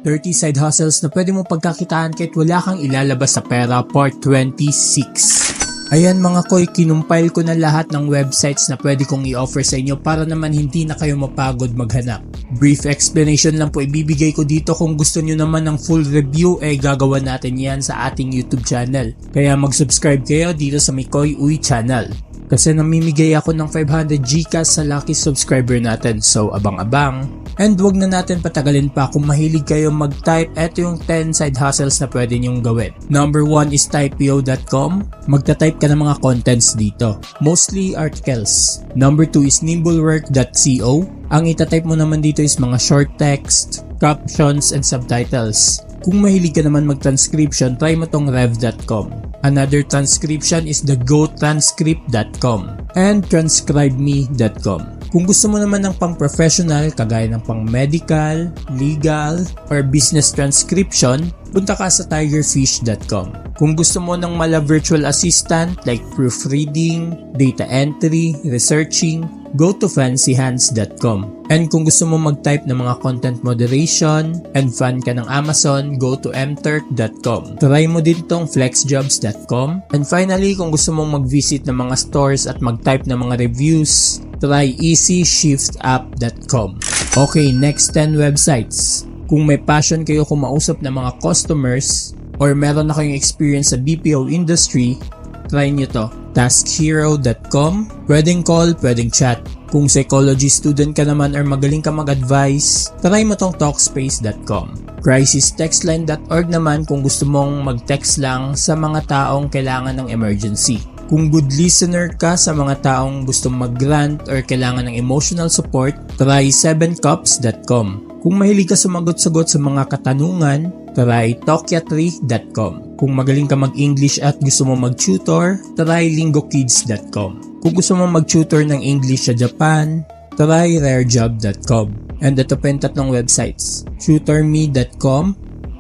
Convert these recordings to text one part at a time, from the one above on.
30 side hustles na pwede mong pagkakitaan kahit wala kang ilalabas sa pera, part 26. Ayan mga koy, kinumpile ko na lahat ng websites na pwede kong i-offer sa inyo para naman hindi na kayo mapagod maghanap. Brief explanation lang po ibibigay ko dito. Kung gusto nyo naman ng full review, gagawa natin yan sa ating YouTube channel. Kaya mag-subscribe kayo dito sa Mikoy Uy channel. Kasi namimigay ako ng 500 GCash sa lucky subscriber natin, so abang-abang. And wag na natin patagalin pa. Kung mahilig kayo mag-type, eto yung 10 side hustles na pwede nyong gawin. Number 1 is typeo.com. Magta-type ka ng mga contents dito, mostly articles. Number 2 is nimblework.co. Ang itatype mo naman dito is mga short text, captions, and subtitles. Kung mahilig ka naman mag-transcription, try mo tong rev.com. Another transcription is the gotranscript.com and transcribeme.com. Kung gusto mo naman ng pang-professional, kagaya ng pang-medical, legal, or business transcription, punta ka sa tigerfish.com. Kung gusto mo ng mala virtual assistant like proofreading, data entry, researching, go to fancyhands.com. And kung gusto mo mag-type ng mga content moderation and fan ka ng Amazon, go to mturk.com. Try mo din tong flexjobs.com. And finally, kung gusto mong mag-visit ng mga stores at mag-type ng mga reviews, try easyshiftapp.com. Okay, next 10 websites. Kung may passion kayo kumausap ng mga customers or meron na kayong experience sa BPO industry, try nyo to. taskhero.com. Pwedeng call, pwedeng chat. Kung psychology student ka naman or magaling ka mag-advise, try mo tong talkspace.com. crisistextline.org naman kung gusto mong mag-text lang sa mga taong kailangan ng emergency. Kung good listener ka sa mga taong gustong mag-grant or kailangan ng emotional support, try 7cups.com. Kung mahilig ka sumagot-sagot sa mga katanungan, try talkya3.com. Kung magaling ka mag-English at gusto mo mag-tutor, try lingokids.com. Kung gusto mo mag-tutor ng English sa Japan, try rarejob.com. And ito pa yung tatlong websites: tutorme.com,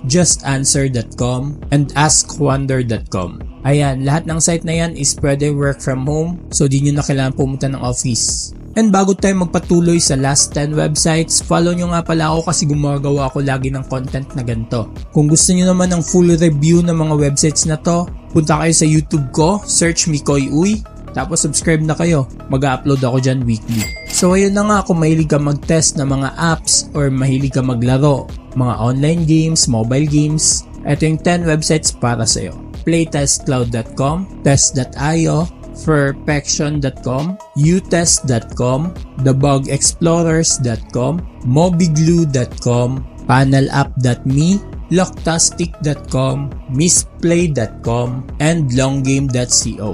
justanswer.com, and askwonder.com. Ayan, lahat ng site na yan is pwede work from home, so di nyo na kailangan pumunta ng office. And bago tayo magpatuloy sa last 10 websites, follow nyo nga pala ako kasi gumagawa ako lagi ng content na ganito. Kung gusto nyo naman ng full review ng mga websites na to, punta kayo sa YouTube ko, search Mikoy Uy, tapos subscribe na kayo. Mag-upload ako dyan weekly. So ayun na nga, kung mahilig ka mag-test ng mga apps or mahilig ka maglaro, mga online games, mobile games, ito yung 10 websites para sa'yo. playtestcloud.com, test.io, perfection.com, utest.com, thebugexplorers.com, mobiglue.com, panelapp.me, locktastic.com, misplay.com, and longgame.co.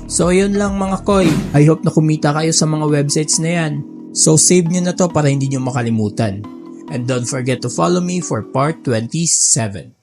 So yun lang mga koy, I hope na kumita kayo sa mga websites na yan. So save nyo na to para hindi nyo makalimutan. And don't forget to follow me for part 27.